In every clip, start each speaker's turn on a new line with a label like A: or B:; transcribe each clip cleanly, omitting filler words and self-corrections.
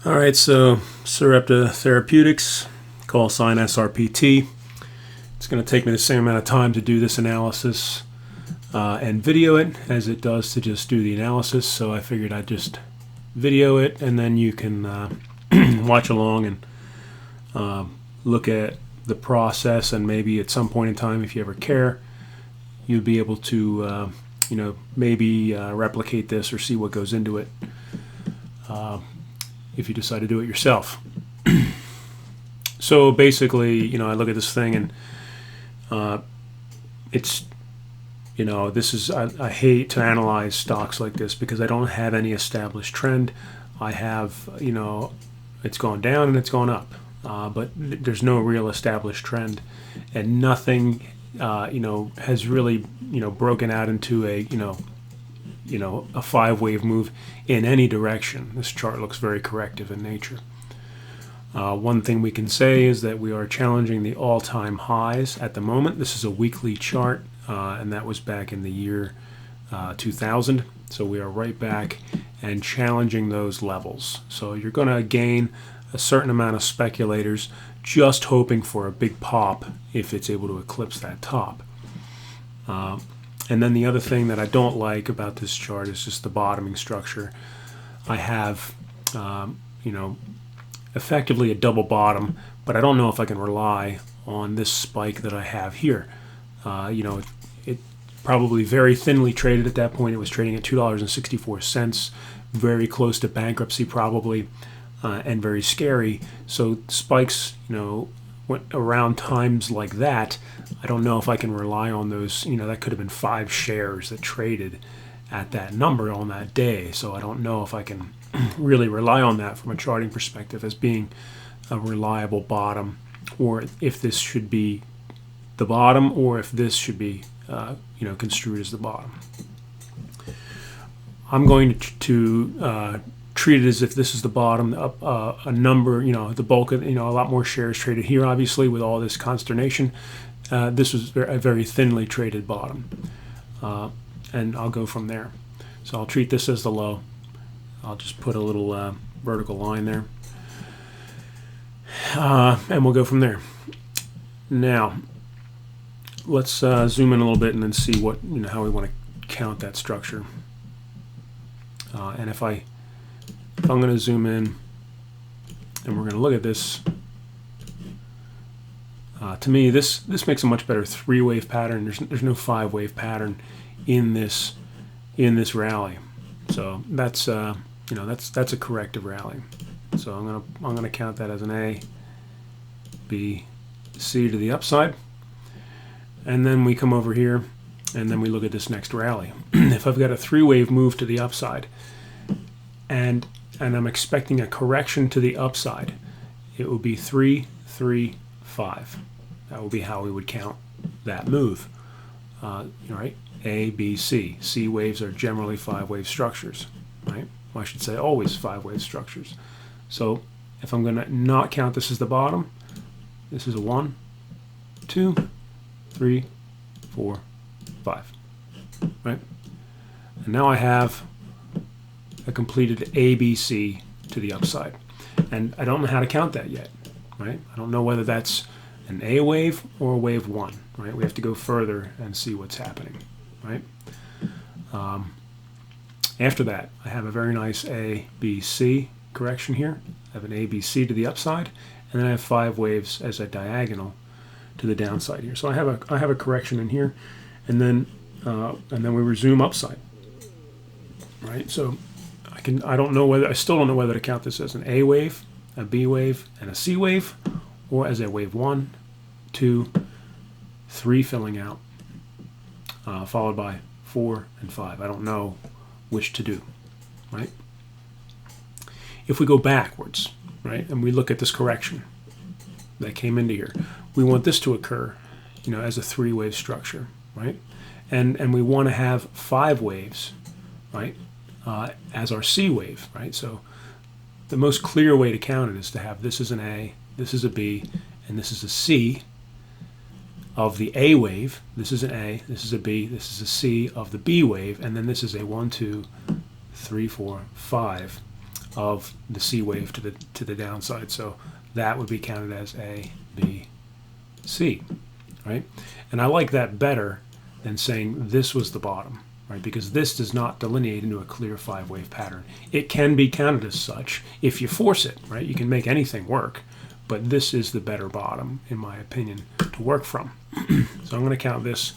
A: All right, so Sarepta Therapeutics, call sign SRPT. It's going to take me the same amount of time to do this analysis and video it as it does to just do the analysis. So I figured I'd just video it, and then you can watch along and look at the process, and maybe at some point in time, if you ever care, you'll be able to maybe replicate this or see what goes into it if you decide to do it yourself. So basically, I look at this thing, and it's, this is, I hate to analyze stocks like this because I don't have any established trend. I have, it's gone down and it's gone up, but there's no real established trend, and nothing, has really, broken out into a, a five-wave move in any direction. This chart looks very corrective in nature. One thing we can say is that we are challenging the all-time highs at the moment. This is a weekly chart, and that was back in the year 2000. So we are right back and challenging those levels. So you're going to gain a certain amount of speculators just hoping for a big pop if it's able to eclipse that top. And then the other thing that I don't like about this chart is just the bottoming structure. I have, effectively a double bottom, but I don't know if I can rely on this spike that I have here. It probably very thinly traded at that point. It was trading at $2.64, very close to bankruptcy probably, and very scary. So spikes, around times like that, I don't know if I can rely on those. That could have been 5 shares that traded at that number on that day. So I don't know if I can really rely on that from a charting perspective as being a reliable bottom, or if this should be the bottom, or if this should be, construed as the bottom. I'm going to treat it as if this is the bottom, a number, the bulk of, a lot more shares traded here, obviously, with all this consternation. This was a very thinly traded bottom, and I'll go from there. So I'll treat this as the low. I'll just put a little vertical line there, and we'll go from there. Now, let's zoom in a little bit and then see what how we want to count that structure. And if I'm going to zoom in, and we're going to look at this. To me, this makes a much better 3-wave pattern. There's no 5-wave pattern in this rally. So that's that's a corrective rally. So I'm gonna count that as an A, B, C to the upside, and then we come over here, and then we look at this next rally. If I've got a 3-wave move to the upside, and I'm expecting a correction to the upside, it would be 3, 3, 5. That would be how we would count that move. Right? A, B, C. C waves are generally 5-wave structures, right? Well, I should say always 5-wave structures. So if I'm going to not count this as the bottom, this is a 1, 2, 3, 4, 5, right? And now I have a completed ABC to the upside. And I don't know how to count that yet, right? I don't know whether that's an A wave or a wave 1, right? We have to go further and see what's happening, right? After that, I have a very nice A, B, C correction here. I have an A, B, C to the upside, and then I have 5 waves as a diagonal to the downside here. So I have a correction in here, and then we resume upside, right? So I still don't know whether to count this as an A wave, a B wave, and a C wave, or as a wave 1, 2, 3 filling out, followed by 4 and 5. I don't know which to do, right? If we go backwards, right, and we look at this correction that came into here, we want this to occur, as a 3-wave structure, right? And we want to have 5 waves, right, as our C wave, right? So the most clear way to count it is to have this is an A, this is a B, and this is a C of the A wave. This is an A, this is a B, this is a C of the B wave, and then this is a 1, 2, 3, 4, 5 of the C wave to the downside. So that would be counted as A, B, C, right? And I like that better than saying this was the bottom, right? Because this does not delineate into a clear 5-wave pattern. It can be counted as such if you force it, right? You can make anything work, but this is the better bottom, in my opinion, to work from. So I'm going to count this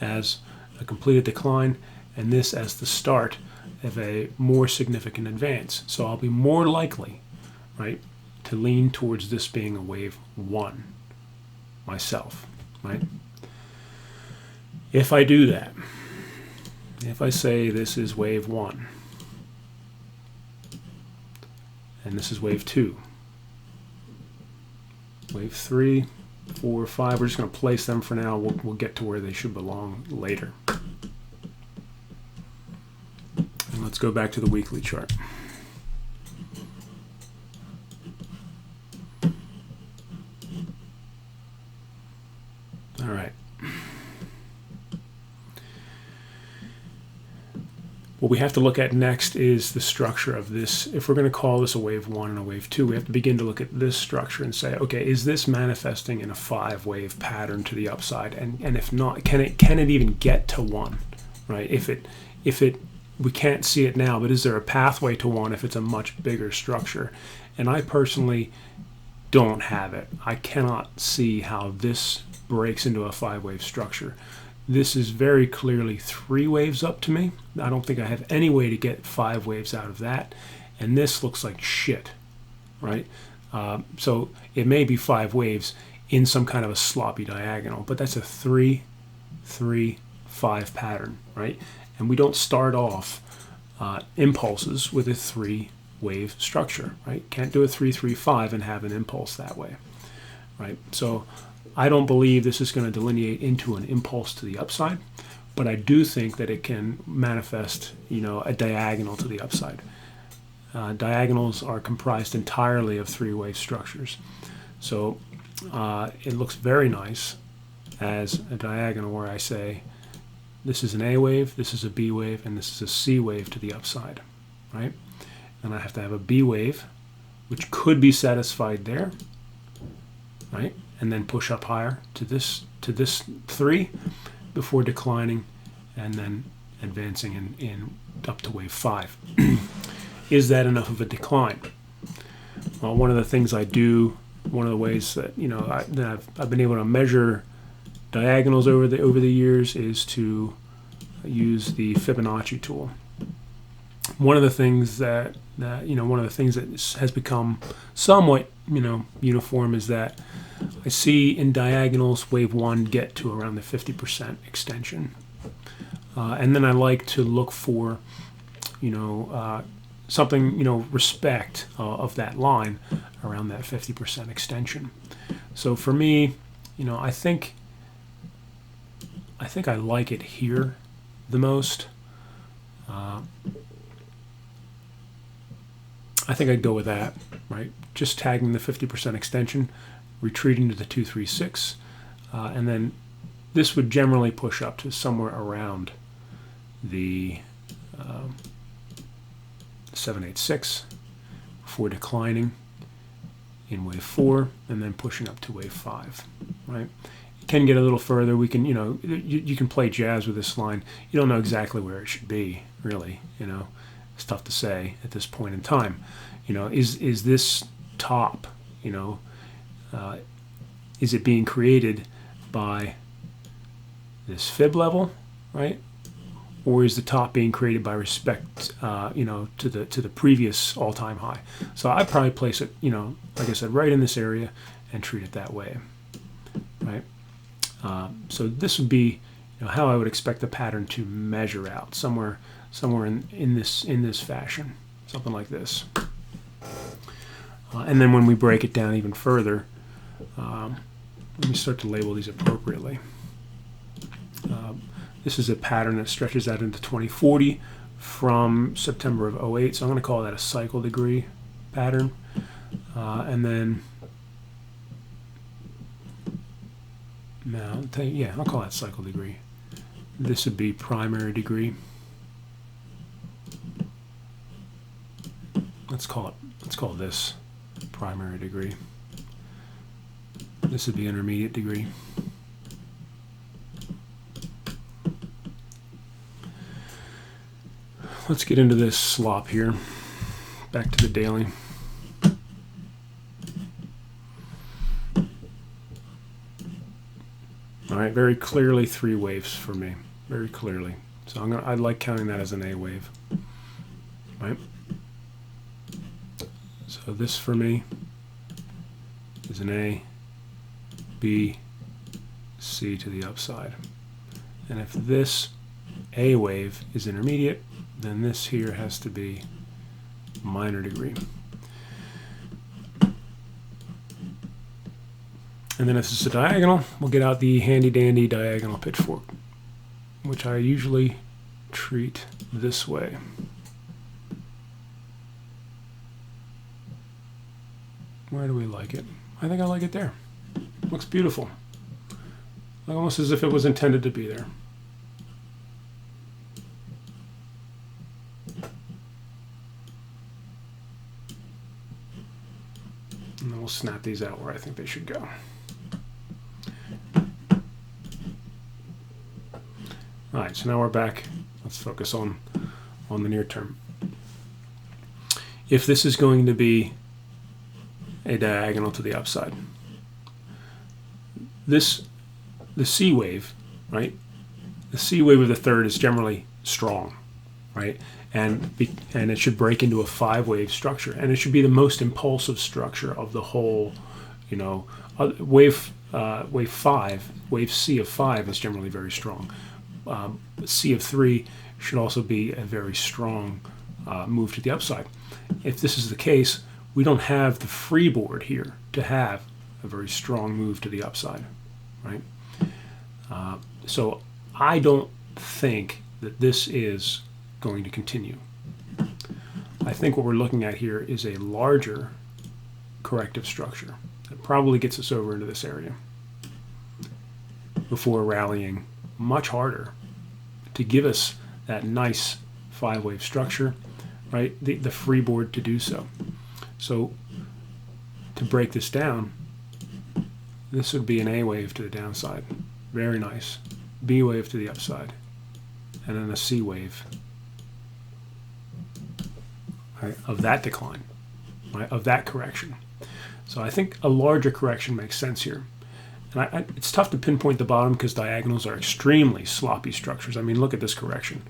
A: as a completed decline and this as the start of a more significant advance. So I'll be more likely, right, to lean towards this being a wave 1 myself, right? If I do that, if I say this is wave 1 and this is wave 2, wave 3, 4, 5, we're just going to place them for now. We'll get to where they should belong later. And let's go back to the weekly chart. All right. What we have to look at next is the structure of this. If we're going to call this a wave 1 and a wave 2, we have to begin to look at this structure and say, okay, is this manifesting in a 5-wave pattern to the upside? And if not, can it even get to 1? Right? If it we can't see it now, but is there a pathway to 1 if it's a much bigger structure? And I personally don't have it. I cannot see how this breaks into a 5-wave structure. This is very clearly 3 waves up to me. I don't think I have any way to get 5 waves out of that. And this looks like shit, right? So it may be 5 waves in some kind of a sloppy diagonal, but that's a 3, 3, 5 pattern, right? And we don't start off impulses with a 3-wave structure, right? Can't do a 3, 3, 5 and have an impulse that way, right? So I don't believe this is going to delineate into an impulse to the upside, but I do think that it can manifest, a diagonal to the upside. Diagonals are comprised entirely of 3-wave structures. So it looks very nice as a diagonal where I say, this is an A wave, this is a B wave, and this is a C wave to the upside, right? And I have to have a B wave, which could be satisfied there, right? And then push up higher to this 3 before declining and then advancing in up to wave 5. Is that enough of a decline? Well, one of the things I do, one of the ways that I've been able to measure diagonals over the years is to use the Fibonacci tool. One of the things that has become somewhat uniform is that I see in diagonals wave 1 get to around the 50% extension, and then I like to look for something respect of that line around that 50% extension. So for me, I think I like it here the most. I think I'd go with that, right? Just tagging the 50% extension, retreating to the 236, and then this would generally push up to somewhere around the 786 before declining in wave 4 and then pushing up to wave 5, right? It can get a little further. We can, you can play jazz with this line. You don't know exactly where it should be, really. It's tough to say at this point in time. Is this top, is it being created by this fib level, right? Or is the top being created by respect, to the previous all-time high? So I'd probably place it, like I said, right in this area and treat it that way, right? So this would be, how I would expect the pattern to measure out, somewhere in this fashion, something like this. And then when we break it down even further, let me start to label these appropriately. This is a pattern that stretches out into 2040 from September of 08, so I'm going to call that a cycle degree pattern. And then, I'll call that cycle degree. This would be primary degree. let's call this primary degree. This would be intermediate degree. Let's get into this slop here. Back to the daily. All right, very clearly 3 waves for me, very clearly. So I like counting that as an A wave, right? So this for me is an A, B, C to the upside. And if this A wave is intermediate, then this here has to be minor degree. And then if this is a diagonal, we'll get out the handy dandy diagonal pitchfork, which I usually treat this way. Where do we like it? I think I like it there. Looks beautiful. Almost as if it was intended to be there. And then we'll snap these out where I think they should go. All right, so now we're back. Let's focus on the near term. If this is going to be a diagonal to the upside, the C wave, right? The C wave of the third is generally strong, right? And it should break into a 5-wave structure, and it should be the most impulsive structure of the whole, you know, wave C of 5 is generally very strong. C of 3 should also be a very strong move to the upside. If this is the case, we don't have the freeboard here to have a very strong move to the upside, right? So I don't think that this is going to continue. I think what we're looking at here is a larger corrective structure that probably gets us over into this area before rallying much harder to give us that nice 5-wave structure, right? The freeboard to do so. So to break this down, this would be an A wave to the downside, very nice. B wave to the upside, and then a C wave, right, of that decline, right, of that correction. So I think a larger correction makes sense here. And it's tough to pinpoint the bottom because diagonals are extremely sloppy structures. I mean, look at this correction.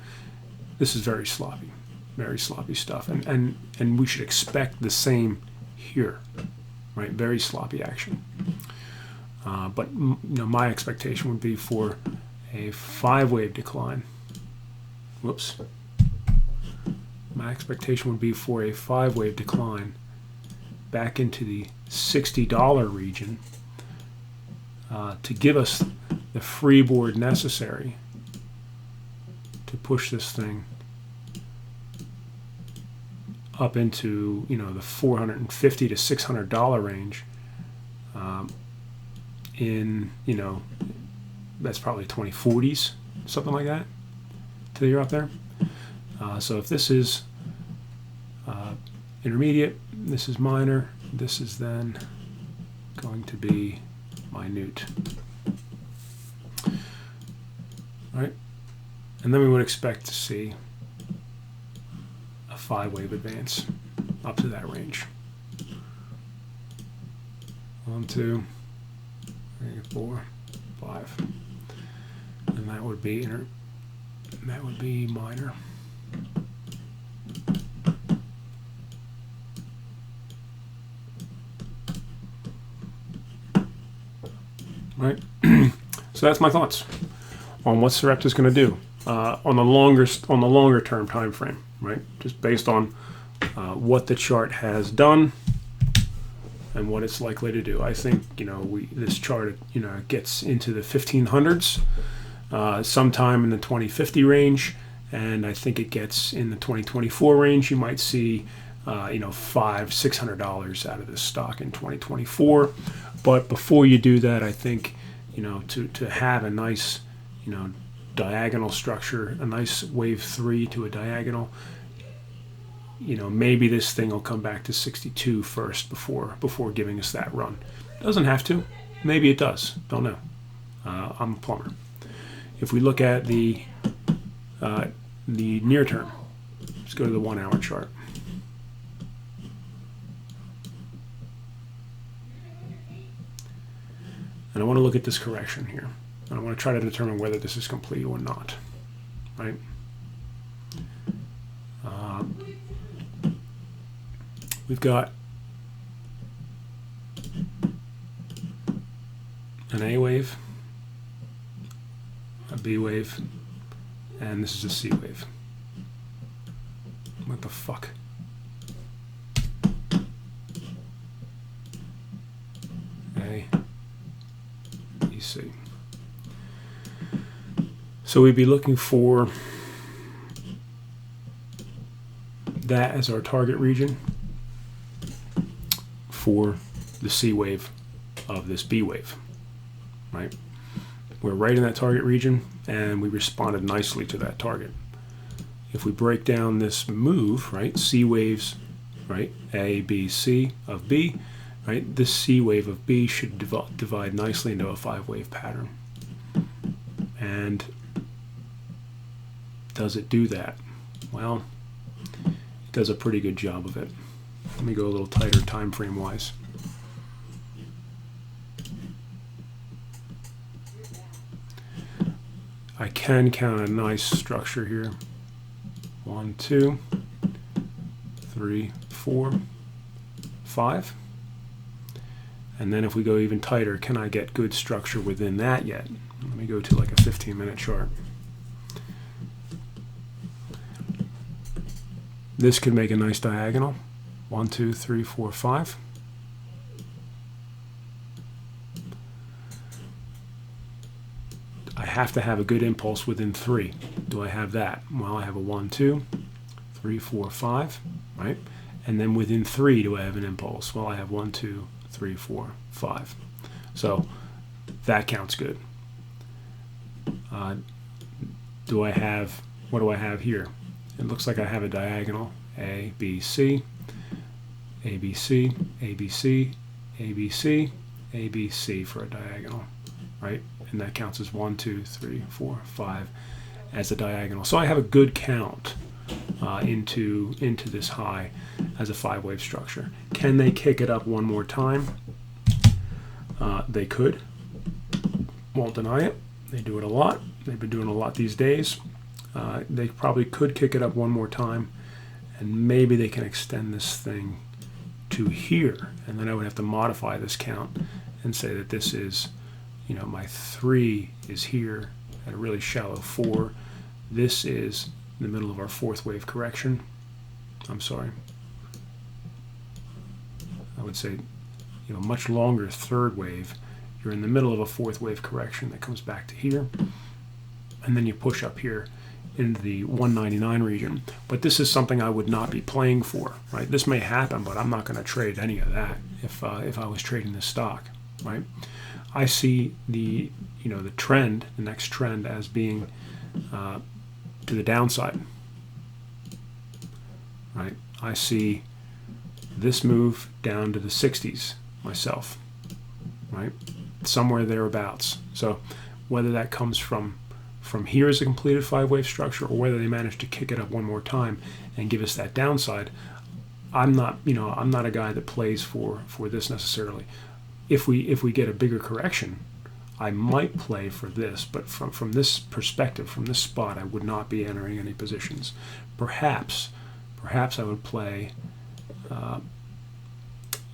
A: This is very sloppy stuff. And we should expect the same here, right? Very sloppy action. But you know, my expectation would be for a 5-wave decline. Whoops. My expectation would be for a 5-wave decline back into the $60 region to give us the freeboard necessary to push this thing up into, you know, the $450 to $600 range. In, you know, that's probably 2040s, something like that, till you're up there. So if this is intermediate, this is minor, this is then going to be minute. All right, and then we would expect to see a 5-wave advance up to that range. 1, 2, 3, 4, 5, and that would be minor. Right. So that's my thoughts on what Sarepta is going to do on the longer term time frame. Right, just based on what the chart has done and what it's likely to do. I think, you know, this chart, you know, gets into the 1500s sometime in the 2050 range, and I think it gets in the 2024 range. You might see you know, $500-$600 out of this stock in 2024. But before you do that, I think, you know, to have a nice, you know, diagonal structure, a nice wave 3 to a diagonal, maybe this thing will come back to 62 first before giving us that run. Doesn't have to. Maybe it does. Don't know. I'm a plumber. If we look at the near term, let's go to the 1 hour chart. And I want to look at this correction here. And I want to try to determine whether this is complete or not, right? We've got an A wave, a B wave, and this is a C wave. What the fuck? A, B, C. So we'd be looking for that as our target region for the C wave of this B wave, right? We're right in that target region and we responded nicely to that target. If we break down this move, right, C waves, right, A, B, C of B, right, this C wave of B should divide nicely into a 5-wave pattern. And does it do that? Well, it does a pretty good job of it. Let me go a little tighter time frame wise. I can count a nice structure here. 1, 2, 3, 4, 5. And then if we go even tighter, can I get good structure within that yet? Let me go to like a 15-minute chart. This could make a nice diagonal. 1, 2, 3, 4, 5. I have to have a good impulse within 3. Do I have that? Well, I have a 1, 2, 3, 4, 5, right? And then within 3, do I have an impulse? Well, I have 1, 2, 3, 4, 5. So that counts good. What do I have here? It looks like I have a diagonal. A, B, C, A, B, C, A, B, C, A, B, C, A, B, C for a diagonal, right? And that counts as 1, 2, 3, 4, 5 as a diagonal. So I have a good count into this high as a 5-wave structure. Can they kick it up one more time? They could. Won't deny it. They do it a lot. They've been doing it a lot these days. They probably could kick it up one more time, and maybe they can extend this thing to here. And then I would have to modify this count and say that this is, my 3 is here at a really shallow 4. This is in the middle of our 4th wave correction. I'm sorry. I would say, much longer 3rd wave. You're in the middle of a 4th wave correction that comes back to here. And then you push up here into the 199 region. But this is something I would not be playing for, right? This may happen, but I'm not going to trade any of that if I was trading this stock, right? I see the trend, the next trend, as being to the downside, right? I see this move down to the 60s myself, right? Somewhere thereabouts. So whether that comes from here as a completed 5-wave structure, or whether they manage to kick it up one more time and give us that downside, I'm not a guy that plays for this necessarily. If we get a bigger correction, I might play for this, but from this perspective, from this spot, I would not be entering any positions. Perhaps I would play.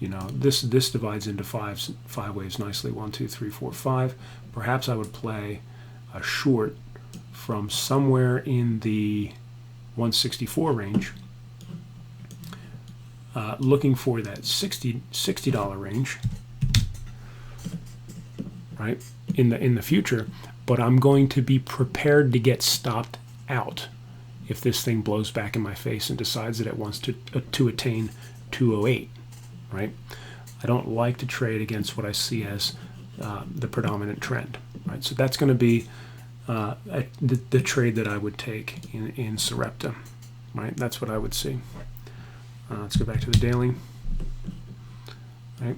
A: This divides into 5 waves nicely. 1, 2, 3, 4, 5. Perhaps I would play a short from somewhere in the 164 range, looking for that $60 range, right, in the future. But I'm going to be prepared to get stopped out if this thing blows back in my face and decides that it wants to attain 208, right? I don't like to trade against what I see as the predominant trend, right? So that's going to be the trade that I would take in SRPT, right? That's what I would see. Let's go back to the daily. Right.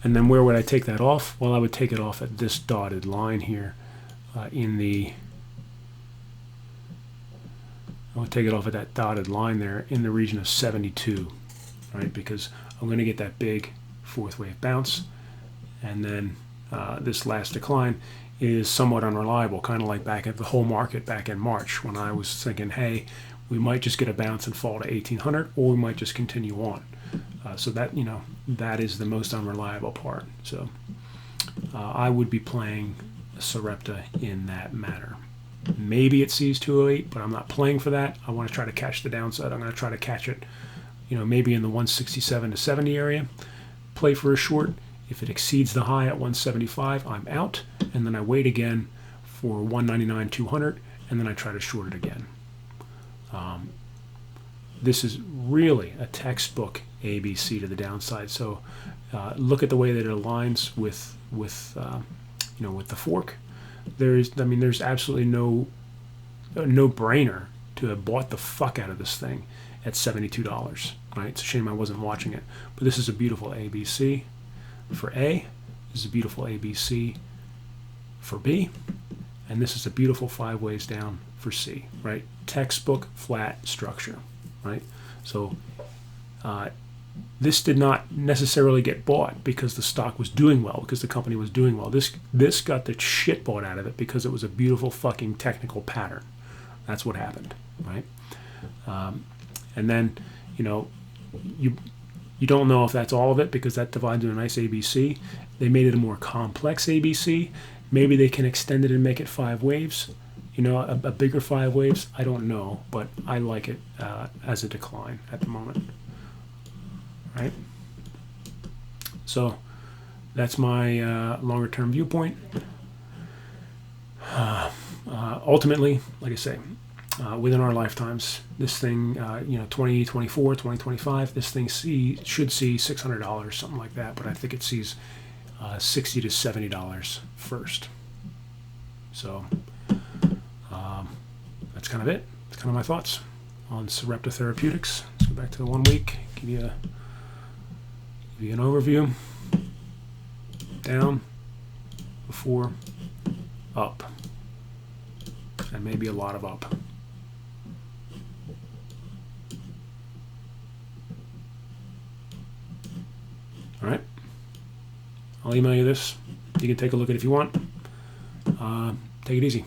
A: And then where would I take that off? Well, I would take it off at this dotted line here I would take it off at that dotted line there in the region of 72, right? Because I'm going to get that big fourth wave bounce, and then this last decline is somewhat unreliable, kind of like back at the whole market back in March when I was thinking, hey, we might just get a bounce and fall to 1800, or we might just continue on. So that, that is the most unreliable part. So I would be playing SRPT in that manner. Maybe it sees 208, but I'm not playing for that. I want to try to catch the downside. I'm going to try to catch it, maybe in the 167 to 70 area. Play for a short. If it exceeds the high at 175, I'm out, and then I wait again for 199, 200, and then I try to short it again. This is really a textbook ABC to the downside. So look at the way that it aligns with the fork. There's absolutely no brainer to have bought the fuck out of this thing at $72. Right? It's a shame I wasn't watching it, but this is a beautiful ABC for A. This is a beautiful ABC for B, and this is a beautiful 5 ways down for C. Right? Textbook flat structure. Right? So this did not necessarily get bought because the stock was doing well, because the company was doing well. This got the shit bought out of it because it was a beautiful fucking technical pattern. That's what happened, right? And then, you don't know if that's all of it because that divides into a nice ABC. They made it a more complex ABC. Maybe they can extend it and make it 5 waves. A bigger 5 waves, I don't know, but I like it as a decline at the moment. Right? So that's my longer term viewpoint. Ultimately, like I say, within our lifetimes, this thing, 2024, 2025, this thing should see $600, something like that, but I think it sees $60 to $70 first. So that's kind of it. That's kind of my thoughts on SRPT Therapeutics. Let's go back to the 1 week, give you an overview. Down, before, up, and maybe a lot of up. All right, I'll email you this. You can take a look at it if you want. Take it easy.